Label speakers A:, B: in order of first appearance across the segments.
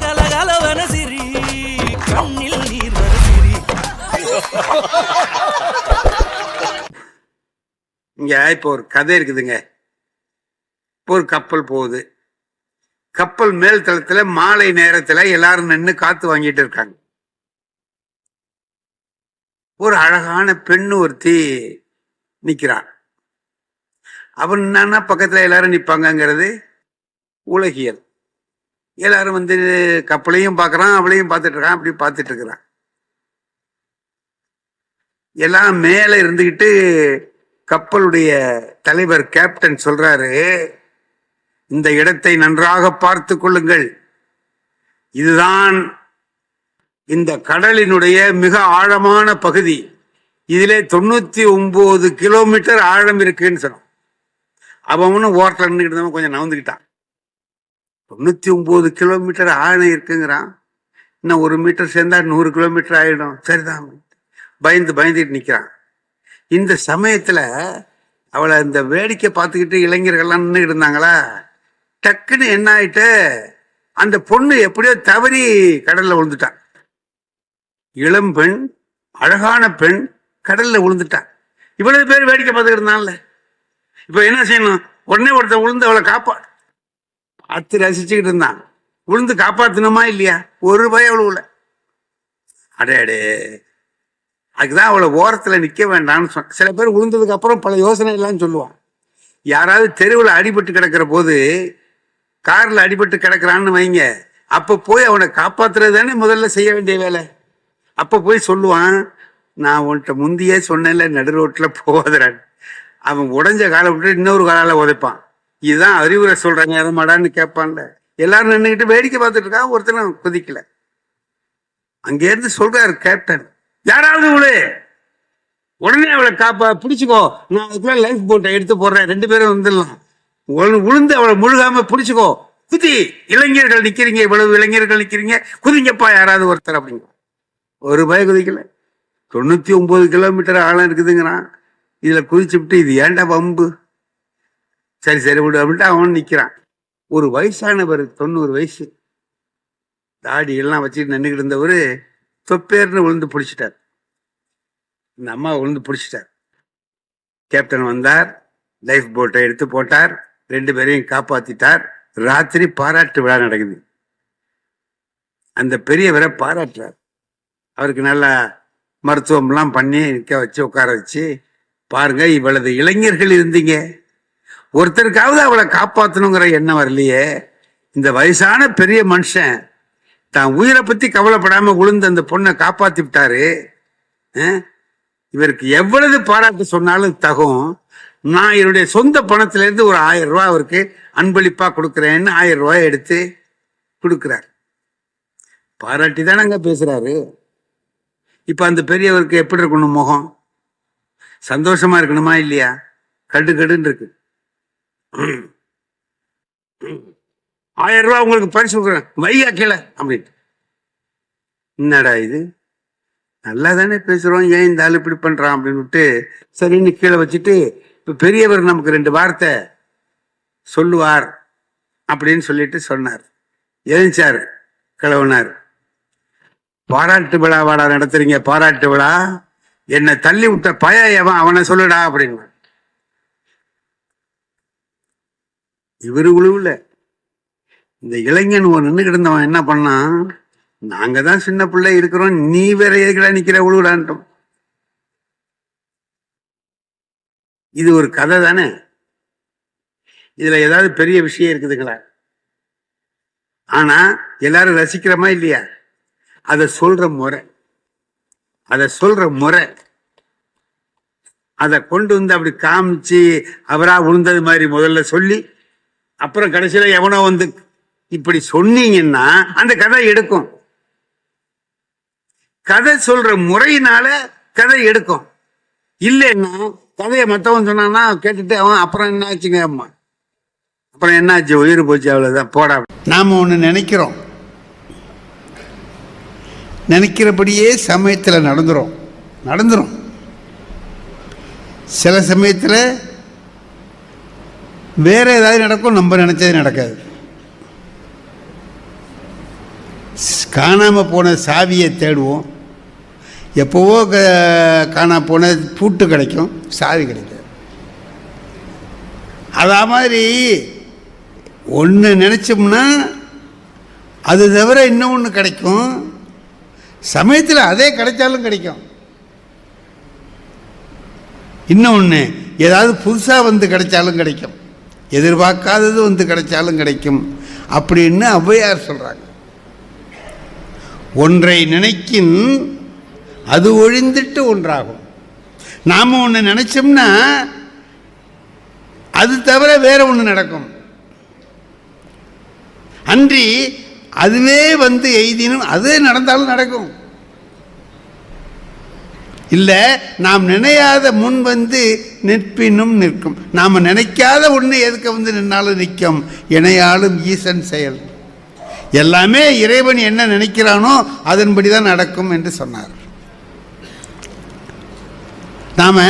A: கலகலவன சிரி கண்ணில் நீர் வர சிரி.
B: இங்க இப்போ ஒரு கதை இருக்குதுங்க. இப்போ ஒரு கப்பல் போகுது. கப்பல் மேல் தளத்துல மாலை நேரத்துல எல்லாரும் நின்று காத்து வாங்கிட்டு இருக்காங்க. ஒரு அழகான பெண்ணு ஒருத்தி நிக்கிறான். அவன் என்னன்னா பக்கத்துல எல்லாரும் நிப்பாங்கிறது உலகியல். எல்லாரும் வந்து கப்பலையும் பாக்குறான், அவளையும் பார்த்துட்டு இருக்கான். அப்படி பார்த்துட்டு இருக்கிறான். எல்லாம் மேல இருந்துகிட்டு கப்பலுடைய தலைவர் கேப்டன் சொல்றாரு, இந்த இடத்தை நன்றாக பார்த்து கொள்ளுங்கள். இதுதான் இந்த கடலினுடைய மிக ஆழமான பகுதி. இதிலே 99 கிலோமீட்டர் ஆழம் இருக்குன்னு சொன்னான். அவனும் ஓரத்தில் நின்றுக்கிட்டு கொஞ்சம் நவந்துக்கிட்டான். 99 கிலோமீட்டர் ஆழம் இருக்குங்கிறான். இன்னும் 1 மீட்டர் சேர்ந்தா 100 கிலோமீட்டர் ஆயிடும். சரிதான், பயந்துட்டு நிக்கிறான். இந்த சமயத்துல அவளை இந்த வேடிக்கை பார்த்துக்கிட்டு இளைஞர்கள்லாம் நின்று இருந்தாங்களா, டக்குன்னு என்ன ஆயிட்டு அந்த பொண்ணு எப்படியோ தவறி கடல்ல விழுந்துட்டான். இளம் பெண், அழகான பெண் கடல்ல விழுந்துட்டான். இவ்வளவு பேர் வேடிக்கை பார்த்துக்கிட்டு இருந்தான்ல, இப்ப என்ன செய்யணும்? உடனே ஒருத்தன் விழுந்து அவளை பார்த்து ரசிச்சுக்கிட்டு இருந்தான். விழுந்து காப்பாத்தணுமா இல்லையா? ஒரு பயம் அவளு. அடே அடே, அதுக்குதான் அவளை ஓரத்துல நிக்க வேண்டாம்னு சொன்ன. சில பேர் விழுந்ததுக்கு அப்புறம் பல யோசனை எல்லாம் சொல்லுவான். யாராவது தெருவில் அடிபட்டு கிடக்கிற போது, கார்ல அடிபட்டு கிடக்குறான்னு வைங்க, அப்ப போய் அவனை காப்பாத்துறது தானே முதல்ல செய்ய வேண்டிய வேலை. அப்ப போய் சொல்லுவான், நான் உன்கிட்ட முந்தியே சொன்னேன்ல நடு ரோட்ல போவாதரான். அவன் உடஞ்ச காலை விட்டு இன்னொரு காலால உதைப்பான். இதுதான் அறிவுரை சொல்றாங்க, எதமாடான்னு கேட்பான்ல. எல்லாரும் நின்றுகிட்டு வேடிக்கை பார்த்துட்டு இருக்கான். ஒருத்தரும் குதிக்கல. அங்கேருந்து சொல்றாரு கேப்டன், யாராவது உடனே அவளை பிடிச்சுக்கோ, நான் அதுக்குள்ள லைஃப் போட்டை எடுத்து போடுறேன், 2 பேரும் வந்துடலாம். உளுந்து அவளை முழுகாம பிடிச்சுக்கோ, குதி. இளைஞர்கள் நிக்கிறீங்க, இவ்வளவு இளைஞர்கள் நிக்கிறீங்க, குதிங்கப்பா யாராவது ஒருத்தர் அப்படிங்க. ஒரு பய குதிக்கல. 99 கிலோமீட்டர் ஆழம் இருக்குதுங்கிறான். இதுல குதிச்சு விட்டு இது ஏன்டா வம்பு, சரி விடு அப்படின்ட்டு அவன் நிக்கிறான். ஒரு வயசானவர், 90 வயசு, தாடி எல்லாம் வச்சுட்டு நின்றுக்கிட்டு இருந்தவர் தொப்பேர்னு விழுந்து பிடிச்சிட்டார். இந்த அம்மா விழுந்து பிடிச்சிட்டார். கேப்டன் வந்தார், லைஃப் போட்டை எடுத்து போட்டார், 2 பேரையும் காப்பாத்திட்டார். ராத்திரி பாராட்டு விழா நடக்குது. அந்த பெரியவரை பாராட்டுறார். அவருக்கு நல்லா மருத்துவம்லாம் பண்ணி நிற்க வச்சு உட்கார வச்சு, பாருங்க இவ்வளவு இளைஞர்கள் இருந்தீங்க, ஒருத்தருக்காவது அவளை காப்பாற்றணுங்கிற எண்ணம் வரலையே. இந்த வயசான பெரிய மனுஷன் தான் உயிரை பத்தி கவலைப்படாம விழுந்து அந்த பொண்ணை காப்பாத்தி விட்டாரு. இவருக்கு எவ்வளவு பாராட்டு சொன்னாலும் தகும். நான் என்னுடைய சொந்த பணத்துல இருந்து ஒரு 1000 ரூபாய் அவருக்கு அன்பளிப்பா கொடுக்குறேன்னு 1000 ரூபாய் எடுத்து கொடுக்கிறார். பாராட்டி தானே அங்க பேசுறாரு. இப்ப அந்த பெரியவருக்கு எப்படி இருக்கணும் முகம்? சந்தோஷமா இருக்கணுமா இல்லையா? கடுன்னு இருக்கு. 1000 ரூபாய் உங்களுக்கு பரிசு கொடுக்குறேன், வையா கீழே அப்படின்ட்டு. என்னடா இது, நல்லா தானே பேசுறோம், ஏன் இந்த ஆள் இப்படி பண்றான் அப்படின்னு சரின்னு கீழே வச்சுட்டு, இப்ப பெரியவர் நமக்கு 2 வார்த்தை சொல்லுவார் அப்படின்னு சொல்லிட்டு சொன்னார். எழுந்தார், கிளவுனார். பாராட்டு விழா வாடா நடத்துறீங்க, பாராட்டு விழா, என்னை தள்ளி விட்ட பையன் அவனை சொல்லுடா அப்படின்னு. இவரு உழுவுல இந்த இளைஞன் நின்றுகிட்டு இருந்தவன் என்ன பண்ணான், நாங்க தான் சின்ன பிள்ளை இருக்கிறோம், நீ வேற எதுக்கடா நிக்கிற உழுவுடான்ட்டோம். இது ஒரு கதை தானே. இதுல ஏதாவது பெரிய விஷயம் இருக்குதுங்களா? ஆனா எல்லாரும் ரசிக்கிறோமா இல்லையா? அதை சொல்ற முறை, அதை கொண்டு வந்து அப்படி காமிச்சு அவரா விழுந்தது மாதிரி முதல்ல சொல்லி, அப்புறம் கடைசியில எவனோ வந்து இப்படி சொன்னீங்கன்னா அந்த கதை எடுக்கும். கதை சொல்ற முறையினால கதை எடுக்கும். இல்லைன்னா கதையை மற்றவன் சொன்னான்னா கேட்டுட்டு அவன் அப்புறம் என்ன ஆச்சுங்க, அம்மா அப்புறம் என்னாச்சு, உயிர் போச்சு, அவ்வளவுதான் போடா. நாம ஒண்ணு நினைக்கிறோம், நினைக்கிறபடியே சமயத்தில் நடந்துரும். சில சமயத்தில் வேற ஏதாவது நடக்கும், நம்ம நினைச்சது நடக்காது. காணாமல் போன சாவியை தேடுவோம், எப்போவோ காணாமல் போன பூட்டு கிடைக்கும், சாவி கிடைக்கும். அதா மாதிரி ஒன்று நினச்சோம்னா அது தவிர இன்னொன்று கிடைக்கும், சமயத்தில் அதே கிடைச்சாலும் கிடைக்கும். இன்னொன்று ஏதாவது புதுசாக வந்து கிடைச்சாலும் கிடைக்கும், எதிர்பார்க்காதது வந்து கிடைச்சாலும் கிடைக்கும் அப்படின்னு ஔவையார் சொல்கிறாங்க. ஒன்றை நினைக்கின் அது ஒழிந்துட்டு ஒன்றாகும். நாம் ஒன்று நினச்சோம்னா அது தவிர வேற ஒன்று நடக்கும். அன்றி அதுவே வந்து எய்தினும் அதே நடந்தாலும் நடக்கும். இல்லை, நாம் நினையாத முன் வந்து நிற்பினும் நிற்கும். நாம் நினைக்காத ஒன்று எதுக்கு வந்து நின்னாலும் நிற்கும். இணையாலும் ஈசன் செயல். எல்லாமே இறைவன் என்ன நினைக்கிறானோ அதன்படி தான் நடக்கும் என்று சொன்னார். நாம்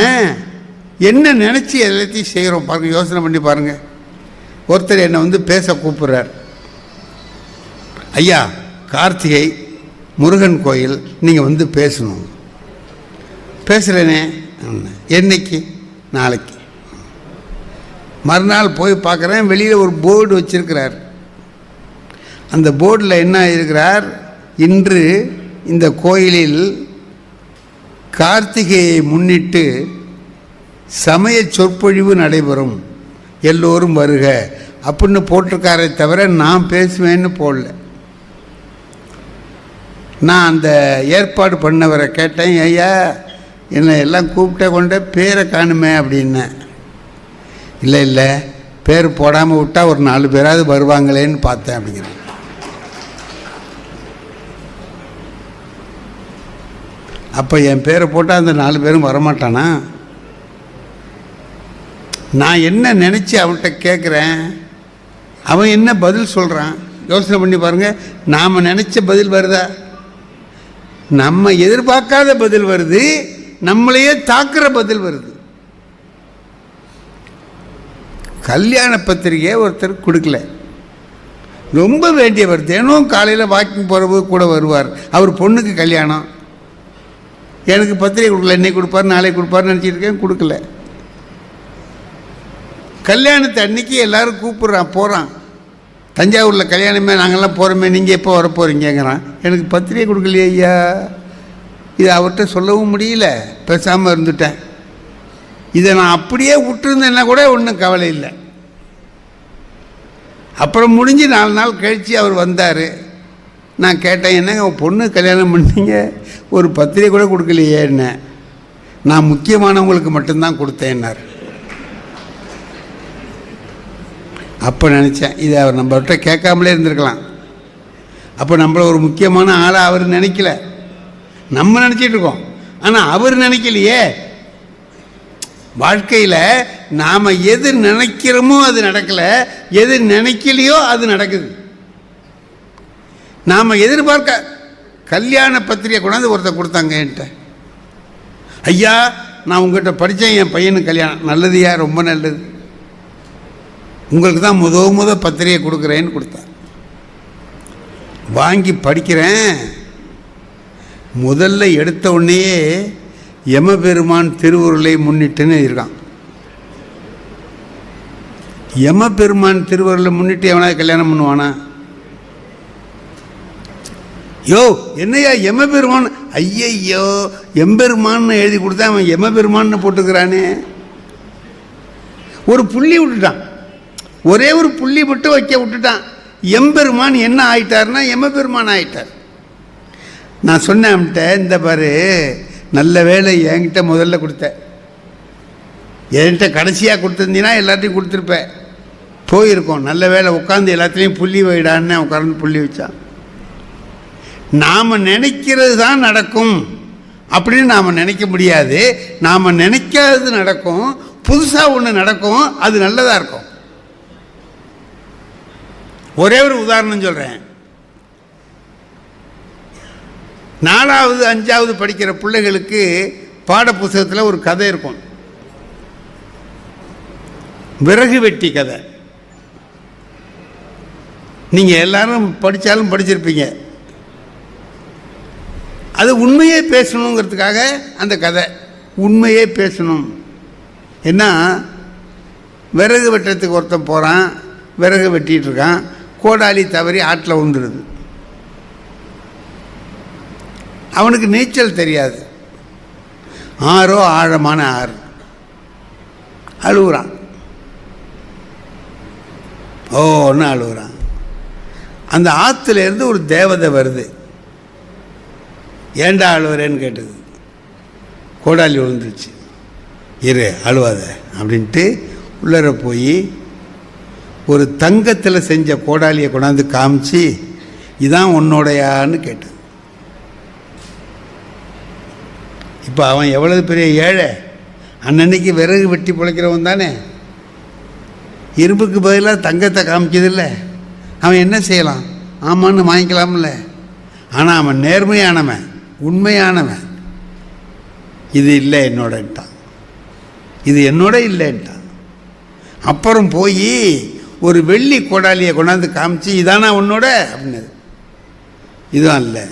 B: என்ன நினச்சி எல்லாத்தையும் செய்கிறோம் பாருங்க, யோசனை பண்ணி பாருங்க. ஒருத்தர் என்னை வந்து பேச கூப்பிட்றார். ஐயா, கார்த்திகை முருகன் கோயில் நீங்கள் வந்து பேசணும். பேசுகிறேனே. என்னைக்கு? நாளைக்கு. மறுநாள் போய் பார்க்குறேன், வெளியில் ஒரு போர்டு வச்சிருக்கிறார். அந்த போர்டில் என்ன இருக்கிறார், இன்று இந்த கோயிலில் கார்த்திகையை முன்னிட்டு சமய சொற்பொழிவு நடைபெறும், எல்லோரும் வருக அப்படின்னு போட்டிருக்காரே தவிர நான் பேசுவேன்னு போடல. நான் அந்த ஏற்பாடு பண்ணவரை கேட்டேன், ஐயா என்னை எல்லாம் கூப்பிட்டே கொண்டே பேரை காணுமே அப்படின்னேன். இல்லை இல்லை, பேர் போடாமல் விட்டால் ஒரு 4 பேராவது வருவாங்களேன்னு பார்த்தேன் அப்படிங்கிறேன். அப்போ என் பேரை போட்டால் அந்த 4 பேரும் வரமாட்டானா? நான் என்ன நினச்சி அவன்கிட்ட கேட்குறேன், அவன் என்ன பதில் சொல்கிறான்? யோசனை பண்ணி பாருங்கள். நாம் நினச்ச பதில் வருதா? நம்ம எதிர்பார்க்காத பதில் வருது, நம்மளையே தாக்குற பதில் வருது. கல்யாண பத்திரிகையை ஒருத்தர் கொடுக்கல, ரொம்ப வேண்டியவர், தினம் காலையில் வாக்கிங் போகிறபோது கூட வருவார். அவர் பொண்ணுக்கு கல்யாணம், எனக்கு பத்திரிகை கொடுக்கல, இன்னைக்கு கொடுப்பார் நாளைக்கு கொடுப்பார்னு நினச்சிட்டு இருக்கேன், கொடுக்கல. கல்யாணத்தை அன்னைக்கு எல்லாரும் கூப்பிட்றான், போகிறான். தஞ்சாவூரில் கல்யாணமே, நாங்கள்லாம் போகிறோமே, நீங்கள் எப்போ வர போகிறீங்கிறான். எனக்கு பத்திரிகை கொடுக்கலையே ஐயா. இது அவர்கிட்ட சொல்லவும் முடியல, பேசாமல் இருந்துட்டேன். இதை நான் அப்படியே விட்டுருந்தேன்னா கூட ஒன்றும் கவலை இல்லை. அப்புறம் முடிஞ்சு 4 நாள் கழித்து அவர் வந்தார். நான் கேட்டேன், என்னங்க உன் பொண்ணு கல்யாணம் பண்ணீங்க, ஒரு பத்திரிகை கூட கொடுக்கலையே என்ன? நான் முக்கியமானவங்களுக்கு மட்டும்தான் கொடுத்தேன்னார். அப்போ நினச்சேன், இதை அவர் நம்மகிட்ட கேட்காமலே இருந்திருக்கலாம். அப்போ நம்மளை ஒரு முக்கியமான ஆளாக அவர் நினைக்கல, நம்ம நினச்சிட்டு இருக்கோம். ஆனால் அவர் நினைக்கலையே. வாழ்க்கையில் நாம் எது நினைக்கிறோமோ அது நடக்கலை, எது நினைக்கலையோ அது நடக்குது. நாம் எதிர்பார்க்க கல்யாண பத்திரிகை கொண்டாந்து ஒருத்தர் கொடுத்தாங்க என்கிட்ட. ஐயா, நான் உங்கள்கிட்ட படித்தேன், என் பையனுக்கு கல்யாணம். நல்லதுயா, ரொம்ப நல்லது. உங்களுக்கு தான் முத பத்திரிகை கொடுக்குறேன்னு கொடுத்தேன். வாங்கி படிக்கிறேன். முதல்ல எடுத்த உடனேயே யமபெருமான் திருவுருளை முன்னிட்டுன்னு இருக்கான். யமபெருமான் திருவுருளை முன்னிட்டு எவனாவது கல்யாணம் பண்ணுவானா? யோ என்னையா யமபெருமான்? ஐயையோ, எம்பெருமான்னு எழுதி கொடுத்தா அவன் யமபெருமான்னு போட்டுக்கிறானே. ஒரு புள்ளி விட்டுட்டான், ஒரே ஒரு புள்ளி மட்டும் வைக்க விட்டுட்டான். எம்பெருமான் என்ன ஆயிட்டார்னா யமபெருமான் ஆயிட்டார். நான் சொன்னேன் அவன்கிட்ட, இந்த பாரு, நல்ல வேலை என்கிட்ட முதல்ல கொடுத்த, என்கிட்ட கடைசியாக கொடுத்துருந்தீங்கன்னா எல்லாத்தையும் கொடுத்துருப்பேன், போயிருக்கோம். நல்ல வேலை உட்காந்து எல்லாத்துலேயும் புள்ளி வைடான்னு உட்காந்து புள்ளி வச்சான். நாம் நினைக்கிறது தான் நடக்கும் அப்படின்னு நாம் நினைக்க முடியாது. நாம் நினைக்காதது நடக்கும், புதுசாக ஒன்று நடக்கும், அது நல்லதாக இருக்கும். ஒரே ஒரு உதாரணம் சொல்கிறேன். 4வது 5வது படிக்கிற பிள்ளைகளுக்கு பாட புத்தகத்தில் ஒரு கதை இருக்கும், விறகு வெட்டி கதை. நீங்கள் எல்லாரும் படித்தாலும் படிச்சிருப்பீங்க. அது உண்மையே பேசணுங்கிறதுக்காக அந்த கதை. உண்மையே பேசணும். என்ன, விறகு வெட்டுறதுக்கு ஒருத்தன் போகிறான், விறகு வெட்டிகிட்டு இருக்கான், கோடாலி தவறி ஆற்றில் விழுந்துருது. அவனுக்கு நீச்சல் தெரியாது, ஆறோ ஆழமான ஆறு. அழுகுறான், ஒன்று அழுகுறான். அந்த ஆற்றுலேருந்து ஒரு தேவதை வருது. ஏண்டா அழுவுறேன்னு கேட்டது. கோடாலி விழுந்துருச்சு. இரு, அழுவாத அப்படின்ட்டு உள்ளர போய் ஒரு தங்கத்தில் செஞ்ச கோடாலியை கொண்டாந்து காமிச்சு, இதான் உன்னோடையான்னு கேட்டது. இப்போ அவன் எவ்வளவு பெரிய ஏழை! அன்னன்னைக்கு விறகு வெட்டி பிழைக்கிறவன் தானே. இரும்புக்கு பதிலாக தங்கத்தை காமிச்சதில்ல. அவன் என்ன செய்யலாம்? ஆமான்னு வாங்கிக்கலாம்ல. ஆனால் அவன் நேர்மையானவன், உண்மையானவன். இது இல்லை என்னோடன்ட்டான், இது என்னோட இல்லைன்ட்டான். அப்புறம் போய் ஒரு வெள்ளி கோடாலியை கொண்டாந்து காமிச்சு, இதானா உன்னோட அப்படின்னு. இதுதான் இல்லை.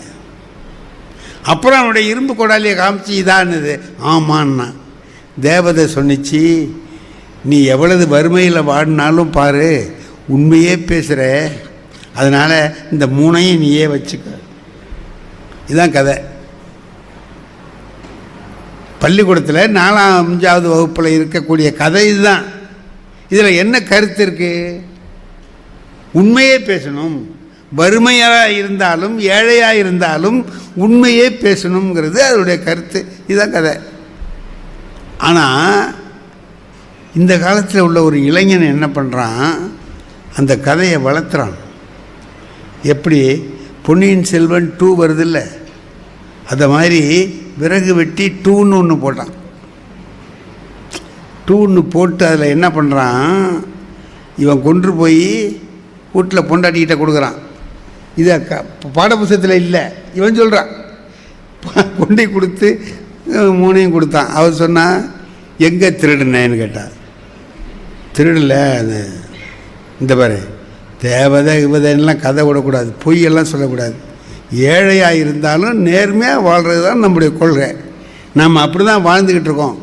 B: அப்புறம் அவனுடைய இரும்பு கோடாலியை காமிச்சு, இதானது. ஆமான்னா தேவதை சொன்னிச்சு, நீ எவ்வளவு வறுமையில் வாடினாலும் பாரு, உண்மையே பேசுகிற, அதனால் இந்த மூணையும் நீயே வச்சுக்க. இதுதான் கதை. பள்ளிக்கூடத்தில் 4ஆம் 5ஆவது வகுப்பில் இருக்கக்கூடிய கதை இதுதான். இதில் என்ன கருத்து இருக்குது? உண்மையே பேசணும். வறுமையாக இருந்தாலும் ஏழையாக இருந்தாலும் உண்மையே பேசணுங்கிறது அதனுடைய கருத்து. இதுதான் கதை. ஆனால் இந்த காலத்தில் உள்ள ஒரு இளைஞன் என்ன பண்ணுறான்? அந்த கதையை வளர்த்துறான். எப்படி? பொன்னியின் செல்வன் 2 வருதில்ல, அதை மாதிரி விறகு வெட்டி 2ன்னு ஒன்று போட்டான். 2ன்னு போட்டு அதில் என்ன பண்ணுறான்? இவன் கொண்டு போய் வீட்டில் பொண்டாட்டிக்கிட்ட கொடுக்குறான். இதை பாடப்புத்தகத்தில் இல்லை, இவன் சொல்கிறான். கொண்டை கொடுத்து 3ஐயும் கொடுத்தான். அவர் சொன்னால், எங்கே திருடுனேன்னு கேட்டார். திருடலை, அது இந்த பாரு, தேவதை இவதைன்னெலாம் கதை விடக்கூடாது, பொய்யெல்லாம் சொல்லக்கூடாது. ஏழையாக இருந்தாலும் நேர்மையாக வாழ்கிறது தான் நம்முடைய கொள்கை. நம்ம அப்படி தான் வாழ்ந்துக்கிட்டு இருக்கோம்.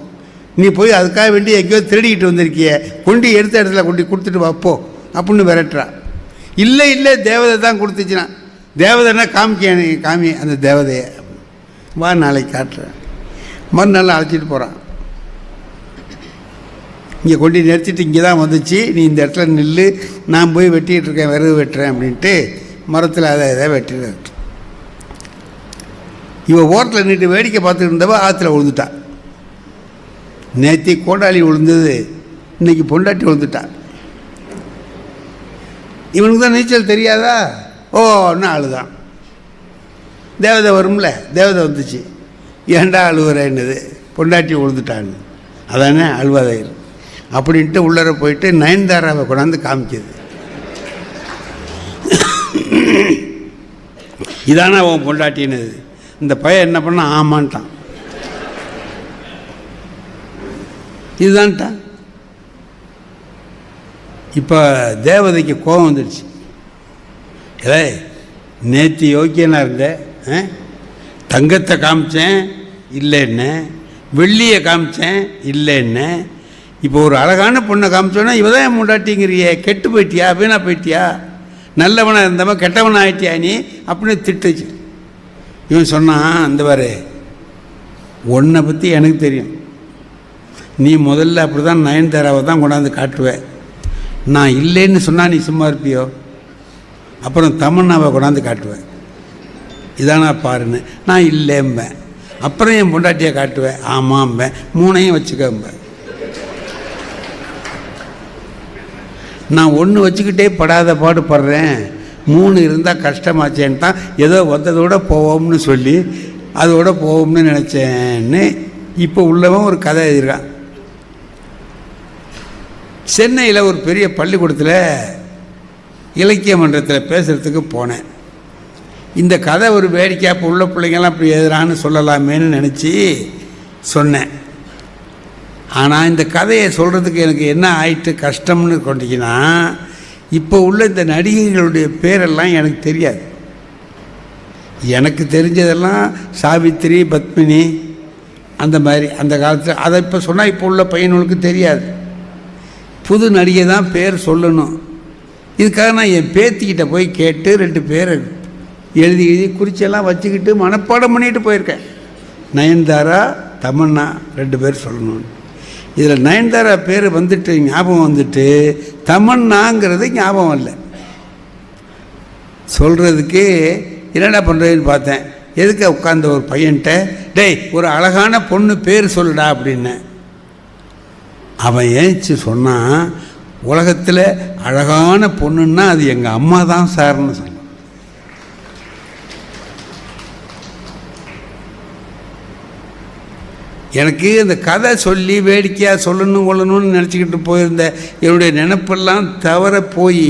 B: நீ போய் அதுக்காக வேண்டி எங்கேயோ திருடிக்கிட்டு வந்திருக்கிய, கொண்டு எடுத்த இடத்துல கொண்டு கொடுத்துட்டு வாப்போ அப்படின்னு விரட்டுறா. இல்லை இல்லை, தேவதை தான் கொடுத்துச்சுன்னா. தேவதைன்னா காமி அந்த தேவதையை வா, நாளைக்கு காட்டுறேன். மறுநாள் அழைச்சிட்டு போகிறான். இங்கே கொண்டு நிறுத்திட்டு, இங்கே தான் வந்துச்சு, நீ இந்த இடத்துல நில்லு, நான் போய் வெட்டிகிட்டு இருக்கேன், விறகு வெட்டுறேன் அப்படின்ட்டு மரத்தில் அதை வெட்டிட்டு இவன் ஓரத்தில் நின்று வேடிக்கை பார்த்துட்டு இருந்தவ ஆற்றுல விழுந்துட்டான். நேற்று கோடாலி விழுந்தது, இன்னைக்கு பொண்டாட்டி விழுந்துட்டான். இவனுக்கு தான் நீச்சல் தெரியாதா? ஒன்று அழுதான். தேவதை வரும்ல, தேவதை வந்துச்சு, ஏண்டா அழுவுறேன்னுது, பொண்டாட்டி விழுந்துட்டான்னு. அதானே அழுவாதாயிரு அப்படின்ட்டு உள்ளர போயிட்டு நயன்தாராவை கொண்டாந்து காமிக்குது. இதானா அவன் பொண்டாட்டின்னுது. இந்த பையன் என்ன பண்ண? ஆமான்ட்டான். இதுதான்ட்டான். இப்போ தேவதைக்கு கோபம் வந்துடுச்சு. இல்லை, நேற்று யோக்கியனாக இருந்தேன், தங்கத்தை காமிச்சேன் இல்லைன்னு, வெள்ளியை காமிச்சேன் இல்லைன்னு, இப்போ ஒரு அழகான பொண்ணை காமிச்சோன்னா இவ தான் என் முண்டாட்டிங்கிறியே, கெட்டு போயிட்டியா, வீணா போயிட்டியா, நல்லவனாக இருந்தவன் கெட்டவனாக ஆயிட்டியா நீ அப்படின்னு திட்டுச்சு. இவன் சொன்னான், அந்த பாரு, உன்னை பற்றி எனக்கு தெரியும், நீ முதல்ல அப்படி தான் நயன்தாராவை தான் கொண்டாந்து காட்டுவேன், நான் இல்லைன்னு சொன்னால் நீ சும்மா இருப்பியோ, அப்புறம் தமன்னாவை கொண்டாந்து காட்டுவேன், இதானா பாருன்னு. நான் இல்லைம்பேன், அப்புறம் என் பொண்டாட்டியை காட்டுவேன், ஆமாம்பேன், 3ஐயும் வச்சுக்கம்பேன். நான் ஒன்று வச்சுக்கிட்டே படாத பாடு படுறேன், 3 இருந்தால் கஷ்டமாச்சேன்னு தான் ஏதோ வந்ததோடு போவோம்னு சொல்லி அதோட போவோம்னு நினச்சேன்னு இப்போ உள்ளவன் ஒரு கதை எழுதியிருக்கான். சென்னையில் ஒரு பெரிய பள்ளிக்கூடத்தில் இலக்கிய மன்றத்தில் பேசுகிறதுக்கு போனேன். இந்த கதை ஒரு வேடிக்கையாக இப்போ உள்ள பிள்ளைங்கள்லாம் அப்படி எழுதுறான்னு சொல்லலாமேன்னு நினச்சி சொன்னேன். ஆனால் இந்த கதையை சொல்கிறதுக்கு எனக்கு என்ன ஆயிட்டு கஷ்டம்னு கொண்டிங்கன்னா, இப்போ உள்ள இந்த நடிகைகளுடைய பேரெல்லாம் எனக்கு தெரியாது. எனக்கு தெரிஞ்சதெல்லாம் சாவித்திரி, பத்மினி, அந்த மாதிரி அந்த காலத்தில். அதை இப்போ சொன்னால் இப்போ உள்ள பையனுக்கு தெரியாது. புது நடிகை தான் பேர் சொல்லணும். இதுக்காக நான் என் பேத்திக்கிட்ட போய் கேட்டு 2 பேரை எழுதி குறிச்செல்லாம் வச்சுக்கிட்டு மனப்பாடம் பண்ணிட்டு போயிருக்கேன். நயன்தாரா, தமன்னா 2 பேர் சொல்லணும். இதில் நயன்தாரா பேர் வந்துட்டு ஞாபகம் வந்துட்டு, தமன்னாங்கிறது ஞாபகம் இல்லை. சொல்கிறதுக்கு என்னடா பண்ணுறதுன்னு பார்த்தேன். எதுக்கு உட்காந்த ஒரு பையன்கிட்ட, டேய் ஒரு அழகான பொண்ணு பேர் சொல்லுடா அப்படின்னேன். அவன் ஏஞ்சி சொன்னான், உலகத்தில் அழகான பொண்ணுன்னா அது எங்கள் அம்மா தான் சார்னு சொன்னான். எனக்கு இந்த கதை சொல்லி வேடிக்கையாக சொல்லணும்னு நினச்சிக்கிட்டு போயிருந்த என்னுடைய நினைப்பெல்லாம் தவற போய்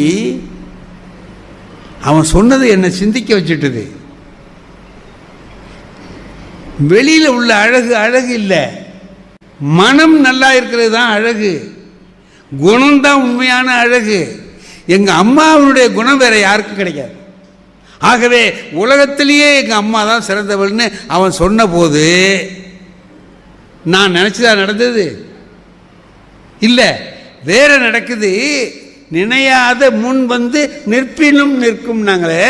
B: அவன் சொன்னது என்னை சிந்திக்க வச்சுட்டுது. வெளியில் உள்ள அழகு அழகு இல்லை, மனம் நல்லா இருக்கிறது தான் அழகு. குணம்தான் உண்மையான அழகு. எங்கள் அம்மாவுடைய குணம் வேற யாருக்கும் கிடைக்காது. ஆகவே உலகத்திலேயே எங்கள் அம்மா தான் சிறந்தவள்னு அவன் சொன்ன போது நான் நினச்சதா நடந்தது இல்லை, வேற நடக்குது. நினையாத முன் வந்து நிற்பினும் நிற்கும். நாங்களே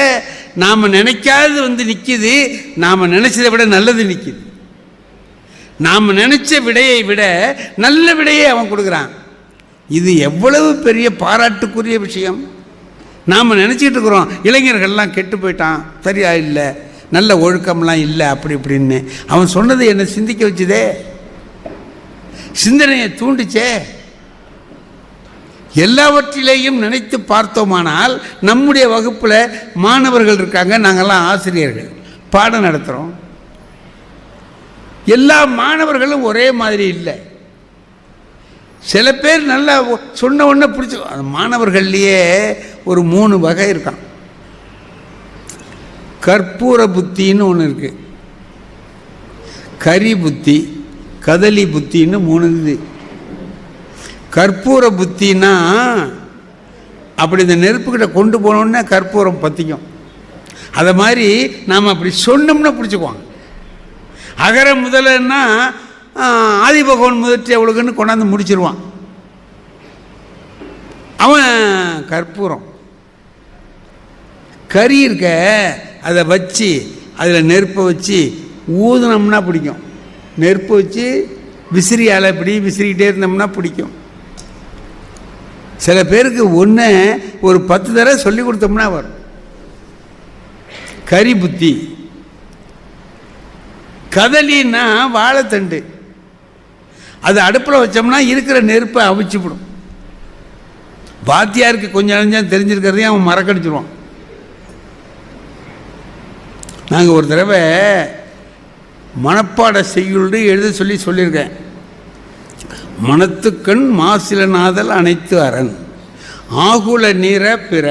B: நாம் நினைக்காதது வந்து நிற்கிது, நாம் நினைச்சதை விட நல்லது நிற்கிது. நாம் நினைச்ச விடையை விட நல்ல விடையை அவன் கொடுக்குறான். இது எவ்வளவு பெரிய பாராட்டுக்குரிய விஷயம். நாம் நினச்சிக்கிட்டு இருக்கிறோம் இளைஞர்கள்லாம் கெட்டு போயிட்டான், சரியா இல்லை, நல்ல ஒழுக்கம்லாம் இல்லை, அப்படி இப்படின்னு. அவன் சொன்னது என்னை சிந்திக்க வச்சுதே, சிந்தனையை தூண்டிச்சே. எல்லாவற்றிலேயும் நினைத்து பார்த்தோமானால் நம்முடைய வகுப்பில் மாணவர்கள் இருக்காங்க, நாங்கள்லாம் ஆசிரியர்கள் பாடம் நடத்துகிறோம். எல்லா மாணவர்களும் ஒரே மாதிரி இல்லை. சில பேர் நல்லா சொன்ன உடனே பிடிச்சி, மாணவர்கள்லேயே ஒரு 3 வகை இருக்கான். கற்பூர புத்தின்னு ஒன்று இருக்குது, கரி புத்தி, கதலி புத்தின்னு 3 இருக்குது. கற்பூர புத்தின்னா அப்படி இந்த நெருப்புக்கிட்ட கொண்டு போனோன்னே கற்பூரம் பற்றிக்கும். அதை மாதிரி நாம் அப்படி சொன்னோம்னா பிடிச்சிக்குவாங்க. அகர முதலன்னா ஆதிபகவன் முதற்றி அவளுக்குன்னு கொண்டாந்து முடிச்சிருவான். அவன் கற்பூரம். கறி இருக்க அதை வச்சு அதில் நெருப்பை வச்சு ஊதுனோம்னா பிடிக்கும். நெருப்பை வச்சு விசிறியால் இப்படி விசிறிக்கிட்டே இருந்தோம்னா பிடிக்கும். சில பேருக்கு ஒன்று ஒரு 10 தடவை சொல்லி கொடுத்தோம்னா வரும். கரி புத்தி. கதலின்னா வாழைத்தண்டு, அது அடுப்பில் வச்சோம்னா இருக்கிற நெருப்பை அவிச்சுவிடும். வாத்தியாருக்கு கொஞ்சம் நெஞ்சம் தெரிஞ்சிருக்கிறதையும் அவன் மறக்கடிச்சிடுவான். நாங்கள் ஒரு தடவை மனப்பாட செய்யுள்னு எழுத சொல்லியிருக்கேன். மனத்துக்கண் மாசிலநாதல் அனைத்து அரண் ஆகுல நீர பிற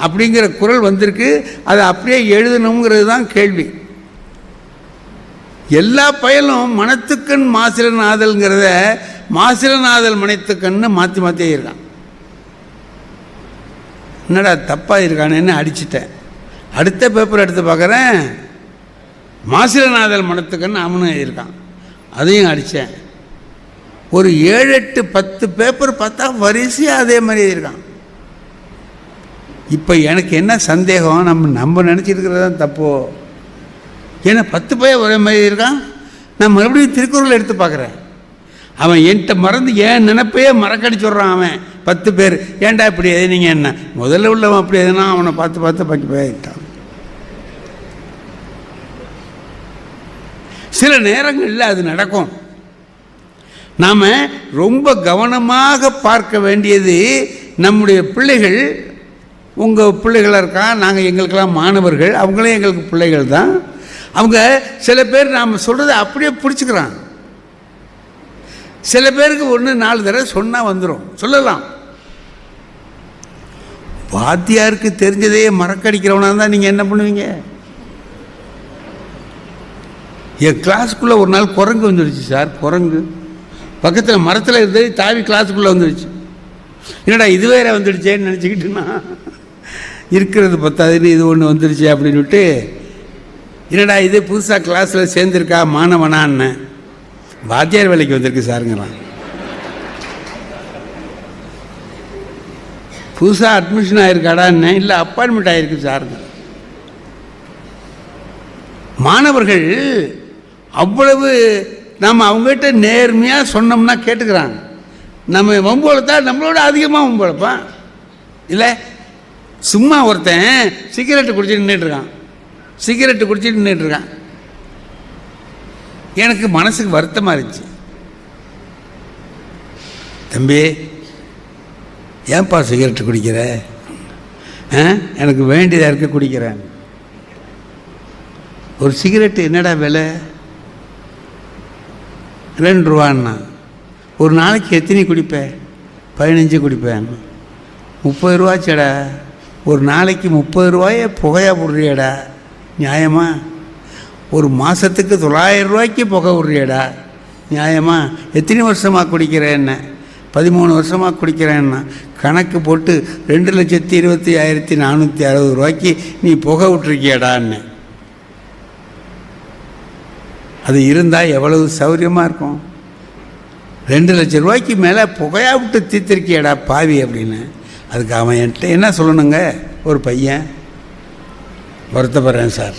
B: அப்படிங்கிற குறள் வந்திருக்கு. அதை அப்படியே எழுதணுங்கிறது தான் கேள்வி. எல்லா பயலும் மனத்துக்கண் மாசிலநாதல்ங்கிறத மாசிலநாதல் மனத்துக்கண்ணு மாற்றி மாற்றியே இருக்கான். என்னடா தப்பாக இருக்கானேன்னு அடிச்சிட்டேன். அடுத்த பேப்பர் எடுத்து பார்க்குறேன், மாசிலநாதல் மனத்துக்கண்ணு அவனு இருக்கான், அதையும் அடித்தேன். ஒரு 7, 8, 10 பேப்பர் பார்த்தா வரிசையாக அதே மாதிரி இருக்கான். இப்போ எனக்கு என்ன சந்தேகம், நம்ம நினச்சிருக்கிறது தான் தப்போ? ஏன்னா 10 பேர் ஒரே மாதிரி இருக்கான். நான் மறுபடியும் திருக்குறள் எடுத்து பார்க்குறேன். அவன் என்கிட்ட மறந்து ஏன் நினைப்பையே மறக்கடிச்சுட்றான். அவன் 10 பேர் ஏன்டா இப்படி எதுனீங்க, என்ன முதல்ல உள்ளவன் அப்படி எதுனா அவனை பார்த்து பக்கி போயிட்டான். சில நேரங்களில் அது நடக்கும். நாம் ரொம்ப கவனமாக பார்க்க வேண்டியது, நம்முடைய பிள்ளைகள், உங்கள் பிள்ளைகளாக இருக்கா, நாங்கள் எங்களுக்கெல்லாம் மாணவர்கள், அவங்களே எங்களுக்கு பிள்ளைகள் தான். அவங்க சில பேர் நாம் சொல்கிறத அப்படியே பிடிச்சிக்கிறான். சில பேருக்கு 1, 4 தடவை சொன்னால் வந்துடும், சொல்லலாம். வாத்தியாருக்கு தெரிஞ்சதையே மறக்கடிக்கிறவனா தான் நீங்கள் என்ன பண்ணுவீங்க? என் கிளாஸுக்குள்ளே ஒரு நாள் குரங்கு வந்துடுச்சு சார். குரங்கு பக்கத்தில் மரத்தில் இருந்தது தாவி கிளாஸுக்குள்ளே வந்துடுச்சு. என்னடா இது வேற வந்துடுச்சேன்னு நினச்சிக்கிட்டுன்னா, இருக்கிறது பத்தாதுன்னு இது ஒன்று வந்துடுச்சு அப்படின்னுட்டு என்னடா இது புதுசாக கிளாஸில் சேர்ந்துருக்கா மாணவனான்னு, வாத்தியார் வேலைக்கு வந்திருக்கு சாருங்கிறான். புதுசாக அட்மிஷன் ஆகிருக்காடான்னு, இல்லை அப்பாயின்மெண்ட் ஆகிருக்கு சாருங்க. மாணவர்கள் அவ்வளவு நம்ம அவங்ககிட்ட நேர்மையாக சொன்னோம்னா கேட்டுக்கிறாங்க. நம்ம வம்புழத்தா நம்மளோட அதிகமாக வம்புழப்பான். இல்லை சும்மா ஒருத்தன் சிகரெட்டு குடிச்சிட்டு நின்றுட்டுருக்கான், எனக்கு மனசுக்கு வருத்தமாக இருந்துச்சு. தம்பி ஏன்பா சிகரெட்டு குடிக்கிற? எனக்கு வேண்டியதாக இருக்க குடிக்கிறேன். ஒரு சிகரெட்டு என்னடா விலை? 2 ரூபான்னா. ஒரு நாளைக்கு எத்தனை குடிப்பேன்? 15 குடிப்பேன். 30 ரூபாச்சடா. ஒரு நாளைக்கு 30 ரூபாயை புகையா விட்றியடா, நியாயமா? ஒரு மாதத்துக்கு 900 ரூபாய்க்கு புகை விட்றியடா, நியாயமா? எத்தனை வருஷமாக குடிக்கிறேன்ன? 13 வருஷமாக குடிக்கிறேன்னா கணக்கு போட்டு 2,25,460 ரூபாய்க்கு நீ புகை விட்டுருக்கியடான்னு. அது இருந்தால் எவ்வளவு சௌகரியமாக இருக்கும். 2 லட்சம் ரூபாய்க்கு மேலே புகையா விட்டு தீர்த்திருக்கியடா பாவி அப்படின்னு. அதுக்கு அவன் என்கிட்ட என்ன சொல்லணுங்க? ஒரு பையன், வருத்தப்படுறேன் சார்,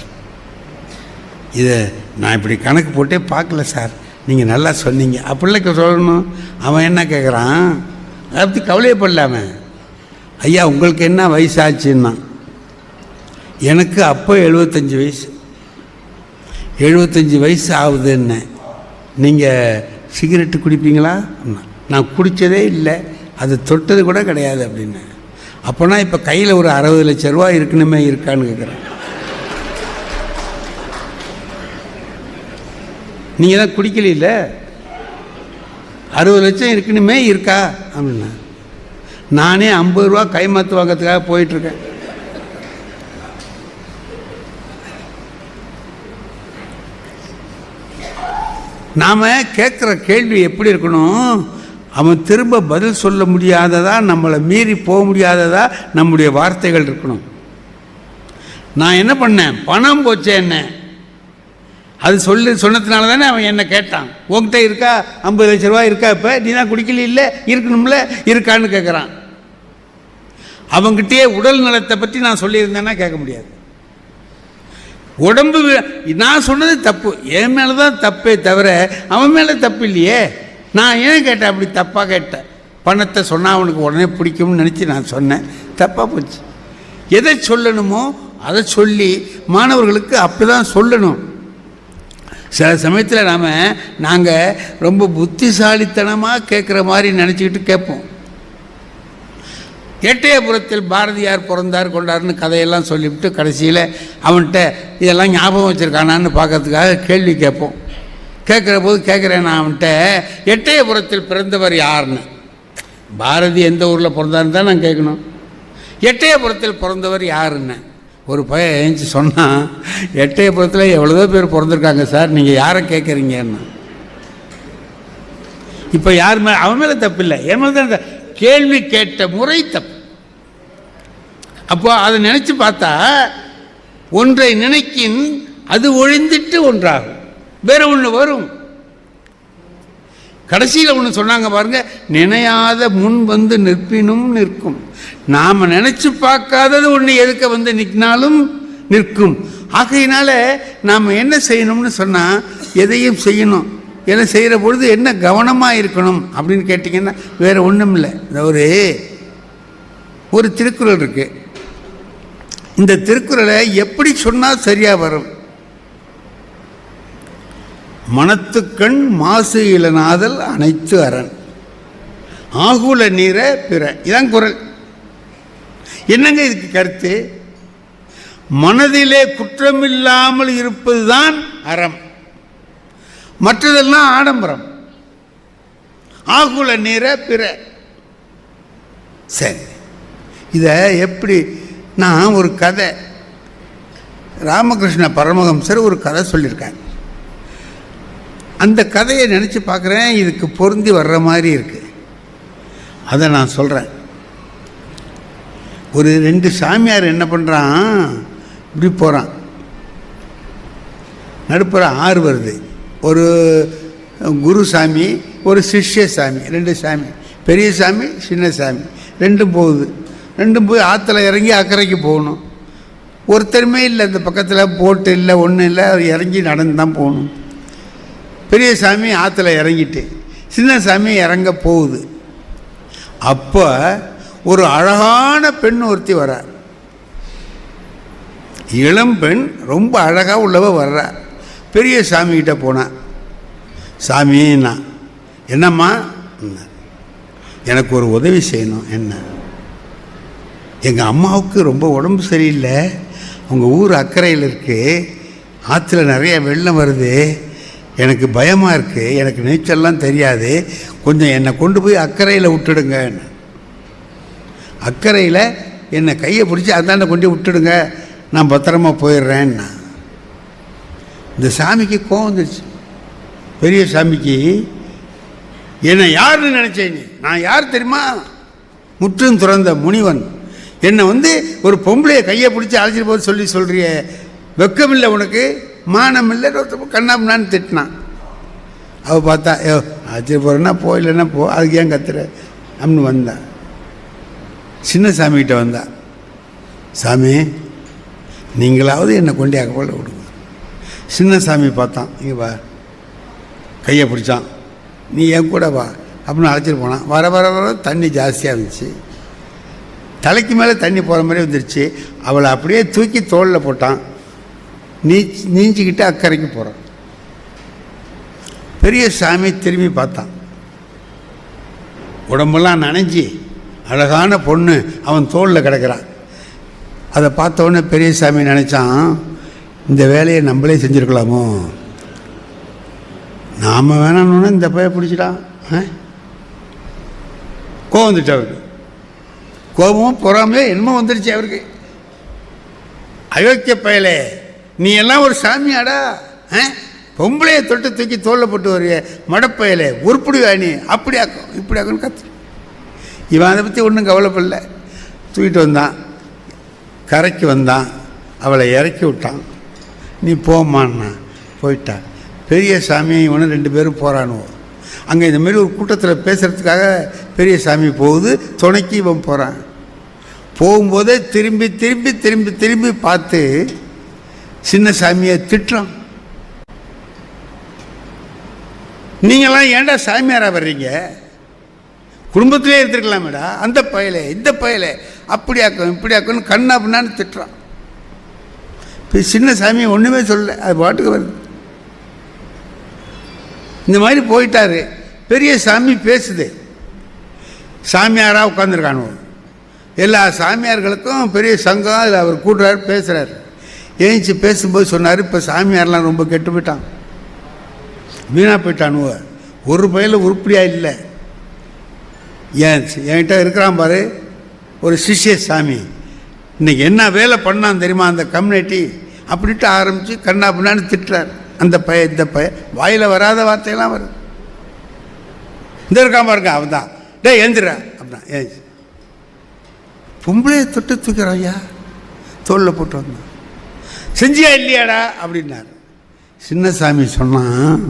B: இதை நான் இப்படி கணக்கு போட்டே பார்க்கல சார், நீங்கள் நல்லா சொன்னீங்க அப்படிலாம் சொல்லணும். அவன் என்ன கேட்குறான்? அதை பற்றி கவலையப்படலாமன். ஐயா உங்களுக்கு என்ன வயசாச்சுன்னா, எனக்கு அப்போ 75 வயசு. 75 வயசு ஆகுதுன்னு. நீங்கள் சிகரெட்டு குடிப்பீங்களா? நான் குடித்ததே இல்லை, அது தொட்டது கூட கிடையாது அப்படின்னு. அப்போனா இப்போ கையில் ஒரு 60 லட்சம் ரூபா இருக்கணுமே, இருக்கான்னு கேட்குறேன். நீங்கள் தான் குடிக்கல, 60 லட்சம் இருக்கணுமே, இருக்கா அப்படின்னா. நானே 50 ரூபா கைமாத்து வாங்கிறதுக்காக போயிட்டுருக்கேன். நாம் கேட்குற கேள்வி எப்படி இருக்கணும்? அவன் திரும்ப பதில் சொல்ல முடியாததா, நம்மளை மீறி போக முடியாததா நம்முடைய வார்த்தைகள் இருக்கணும். நான் என்ன பண்ணேன்? பணம் போச்சே என்ன, அது சொன்னதுனால தானே அவன் என்ன கேட்டான். உங்ககிட்ட இருக்கா 50 லட்ச ரூபா இருக்கா? இப்போ நீ தான் குடிக்கல, இல்லை இருக்கணும்ல, இருக்கான்னு கேட்குறான். அவங்ககிட்டயே உடல் நலத்தை பற்றி நான் சொல்லியிருந்தேன்னா கேட்க முடியாது. உடம்பு நான் சொன்னது தப்பு, என் மேலே தான் தப்பே தவிர அவன் மேலே தப்பு இல்லையே. நான் ஏன் கேட்டேன்? அப்படி தப்பாக கேட்டேன். பணத்தை சொன்னால் அவனுக்கு உடனே பிடிக்கும்னு நினச்சி நான் சொன்னேன், தப்பாக போச்சு. எதை சொல்லணுமோ அதை சொல்லி மாணவர்களுக்கு அப்படி தான் சொல்லணும். சில சமயத்தில் நாங்கள் ரொம்ப புத்திசாலித்தனமாக கேட்குற மாதிரி நினச்சிக்கிட்டு கேட்போம். எட்டயபுரத்தில் பாரதியார் பிறந்தார் கொண்டார்னு கதையெல்லாம் சொல்லிவிட்டு கடைசியில் அவன்கிட்ட இதெல்லாம் ஞாபகம் வச்சுருக்கானான்னு பார்க்கறதுக்காக கேள்வி கேட்போம். கேட்குற போது கேட்குறேன் நான் அவன்கிட்ட, எட்டயபுரத்தில் பிறந்தவர் யாருன்னு. பாரதி எந்த ஊரில் பிறந்தாருன்னு தான் நான் கேட்கணும். எட்டயபுரத்தில் பிறந்தவர் யாருன்னு ஒரு பையன் எழுந்து சொன்னான், எட்டயபுரத்தில் எவ்வளோ பேர் பிறந்திருக்காங்க சார், நீங்கள் யாரை கேட்குறீங்கன்னு. இப்போ யார் மேலே? அவன் மேலே தப்பு இல்லை, என் மேலே தான் கேள்வி கேட்ட முறை தப்பு. அப்போ அதை நினச்சி பார்த்தா ஒன்றை நினைக்கின் அது ஒழிந்துட்டு ஒன்றாகும், வேற ஒன்று வரும். கடைசியில் ஒன்று சொன்னாங்க பாருங்க, நினையாத முன் வந்து நிற்பினும் நிற்கும். நாம் நினச்சி பார்க்காதது ஒன்று எதுக்க வந்து நிற்கினாலும் நிற்கும். ஆகையினால நாம் என்ன செய்யணும்னு சொன்னால் எதையும் செய்யணும். என்ன செய்கிற பொழுது என்ன கவனமாக இருக்கணும் அப்படின்னு கேட்டிங்கன்னா வேறு ஒன்றும் இல்லை. ஒரு திருக்குறள் இருக்குது. இந்த திருக்குறளை எப்படி சொன்னால் சரியாக வரும்? மனத்துக்கண் மாசு இளநாதல் அனைத்து அரண், ஆகுல நீர பிற. இதான் குறள். என்னங்க இதுக்கு கருத்து? மனதிலே குற்றமில்லாமல் இருப்பது தான் அறம், மற்றதெல்லாம் ஆடம்பரம். ஆகுல நீர பிற. சரி, இதை எப்படி? நான் ஒரு கதை, ராமகிருஷ்ண பரமஹம்சர் ஒரு கதை சொல்லியிருக்காங்க. அந்த கதையை நினச்சி பார்க்குறேன், இதுக்கு பொருந்தி வர்ற மாதிரி இருக்குது. அதை நான் சொல்கிறேன். ஒரு 2 சாமியார் என்ன பண்ணுறான், இப்படி போகிறான். நடுப்புற ஆறு வருது. ஒரு குரு சாமி, ஒரு சிஷ்ய சாமி, 2 சாமி, பெரிய சாமி சின்ன சாமி, 2 போகுது. 2 போய் ஆற்றுல இறங்கி அக்கறைக்கு போகணும். ஒருத்தருமே இல்லை, இந்த பக்கத்தில் போட்டு இல்லை, ஒன்றும் இல்லை, இறங்கி நடந்து தான் போகணும். பெரிய சாமி ஆற்றுல இறங்கிட்டு சின்ன சாமி இறங்க போகுது. அப்போ ஒரு அழகான பெண் ஒருத்தி வர்றார். இளம் பெண், ரொம்ப அழகாக உள்ளவ வர்றா. பெரிய சாமிகிட்ட போனான். சாமின்னா என்னம்மா, எனக்கு ஒரு உதவி செய்யணும். என்ன? எங்கள் அம்மாவுக்கு ரொம்ப உடம்பு சரியில்லை, உங்கள் ஊர் அக்கறையில் இருக்குது, ஆற்றுல நிறைய வெள்ளம் வருது, எனக்கு பயமாக இருக்குது, எனக்கு நீச்சல்லாம் தெரியாது, கொஞ்சம் என்னை கொண்டு போய் அக்கறையில் விட்டுடுங்க. அக்கறையில் என்னை கையை பிடிச்சி அந்தாண்ட கொண்டு விட்டுடுங்க, நான் பத்திரமா போயிடுறேன்னா. இந்த சாமிக்கு கோவம் வந்துடுச்சு. பெரிய சாமிக்கு, என்னை யாருன்னு நினச்சேன் நீ? நான் யார் தெரியுமா? முற்றும் துறந்த முனிவன். என்னை ஒரு பொம்பளையை கையை பிடிச்சி அழைச்சிட்டு போது சொல்கிறிய, வெக்கம் இல்லை உனக்கு, மானம் இல்லை, கண்ணாப்புனான்னு திட்டினான். அவள் பார்த்தா, அழைச்சிட்டு போகிறேன்னா போ, இல்லைன்னா போ, அதுக்கு ஏன் கத்துற அப்படின்னு வந்தா. சின்ன சாமிகிட்ட வந்தா. சாமி, நீங்களாவது என்னை கொண்டு அக்கோல விடுங்க. சின்ன சாமி பார்த்தான், இங்கே வா, கையை பிடிச்சான், நீ என் கூட வா அப்படின்னு அழைச்சிட்டு போனான். வர வர வர தண்ணி ஜாஸ்தியாக இருந்துச்சு, தலைக்கு மேலே தண்ணி போகிற மாதிரி வந்துருச்சு. அவளை அப்படியே தூக்கி தோளில் போட்டான். நீஞ்சிக்கிட்டு அக்கறைக்கு போகிறான். பெரிய சாமி திரும்பி பார்த்தான். உடம்பெல்லாம் நனைஞ்சி அழகான பொண்ணு அவன் தோளில் கிடக்கிறான். அதை பார்த்தோன்னே பெரிய சாமி நினச்சான், இந்த வேலையை நம்மளே செஞ்சுருக்கலாமோ, நாம் வேணான்னு இந்த பைய பிடிச்சிட்டான். கோவம் வந்துட்டு அவருக்கு, கோபமும் பொறாமையோ என்னமோ வந்துடுச்சு அவருக்கு. அயோக்கிய பயலே, நீ எல்லாம் ஒரு சாமியாடா? பொம்பளையை தொட்டு தூக்கி தோளில் போட்டு வரைய மடப்பயலே, உருப்பிடி வேணி, அப்படியாக்கும் இப்படியாக்குன்னு கத்து. இவன் அதை பற்றி ஒன்றும் கவலைப்படல. தூக்கிட்டு வந்தான், கரைக்கு வந்தான், அவளை இறக்கி விட்டான். நீ போம்மான்னா போயிட்டான். பெரிய சாமியை இவனும் 2 பேரும் போகிறானுவோம். அங்கே இந்தமாரி ஒரு கூட்டத்தில் பேசுகிறதுக்காக பெரிய சாமி போகுது, துணைக்கு இவன் போகிறான். போகும்போதே திரும்பி திரும்பி திரும்பி திரும்பி பார்த்து சின்ன சாமியை திட்டுறான். நீங்களாம் ஏன்டா சாமியாரா வர்றீங்க? குடும்பத்திலே இருந்துருக்கலாமேடா, அந்த பயலே இந்த பயலே அப்படியாக்கும் இப்படியாக்குன்னு கண்ணா பின்னான்னு திட்டுறான். இப்போ சின்ன சாமி ஒன்றுமே சொல்லலை, அது பாட்டுக்கு வருது. இந்த மாதிரி போயிட்டாரு. பெரிய சாமி பேசுது. சாமியாராக உட்காந்துருக்கானு. எல்லா சாமியார்களுக்கும் பெரிய சங்கம் அதில் அவர் கூடுறாரு, பேசுகிறார். ஏஞ்சி பேசும்போது சொன்னார், இப்போ சாமியார்லாம் ரொம்ப கெட்டு போயிட்டான், வீணாக போயிட்டானுவ, ஒரு பயில உருப்படியாக இல்லை. என்கிட்ட இருக்கிறான் பாரு ஒரு சிஷ்ய சாமி, இன்னைக்கு என்ன வேலை பண்ணான்னு தெரியுமா அந்த கம்யூனிட்டி அப்படின்ட்டு ஆரம்பித்து கண்ணா பின்னான்னு திட்டுறார். அந்த பைய இந்த பைய வாயில் வராத வார்த்தையெல்லாம் வருது. இந்த இருக்காம இருக்க அவன் தான், டே எழுந்துடுற அப்படின்னா ஏஞ்சி. பொம்பளையை தொட்டு தூக்கிறான் ஐயா, தோளில் போட்டு வந்தான். செஞ்சியா இல்லையாடா அப்படின்னார். சின்ன சாமி சொன்னான்,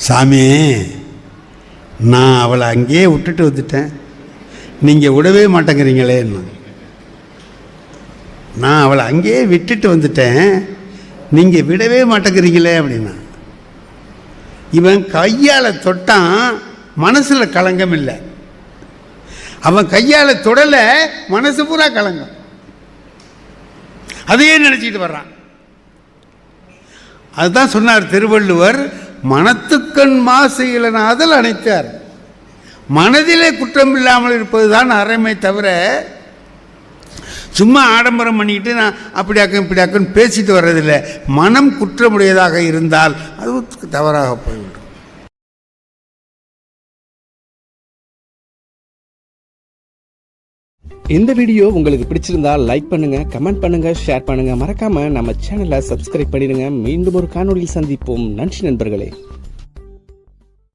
B: சாமி நான் அவளை அங்கேயே விட்டுட்டு வந்துட்டேன், நீங்கள் விடவே மாட்டேங்கிறீங்களேன்னு. நான் அவளை அங்கேயே விட்டுட்டு வந்துட்டேன், நீங்கள் விடவே மாட்டேங்கிறீங்களே அப்படின்னா. இவன் கையால் தொட்டான், மனசில் களங்கம் இல்லை. அவன் கையால் தொடலை, மனசு பூரா களங்கம். அதையே நினச்சிக்கிட்டு வர்றான். அதுதான் சொன்னார் திருவள்ளுவர், மனத்துக்கண் மாசு இலனாதல் அனைத்தார். மனதிலே குற்றம் இல்லாமல் இருப்பதுதான் அறமே தவிர, சும்மா ஆடம்பரம் பண்ணிக்கிட்டு நான் அப்படியாக்கும் இப்படியாக்குன்னு பேசிட்டு வர்றதில்லை. மனம் குற்றமுடையதாக இருந்தால் அது தவறாக போய்விடும்.
C: இந்த வீடியோ உங்களுக்கு பிடிச்சிருந்தா லைக் பண்ணுங்க, கமெண்ட் பண்ணுங்க, ஷேர் பண்ணுங்க. மறக்காம நம்ம சேனலை சப்ஸ்கிரைப் பண்ணிடுங்க. மீண்டும் ஒரு காணொளியில் சந்திப்போம். நன்றி நண்பர்களே.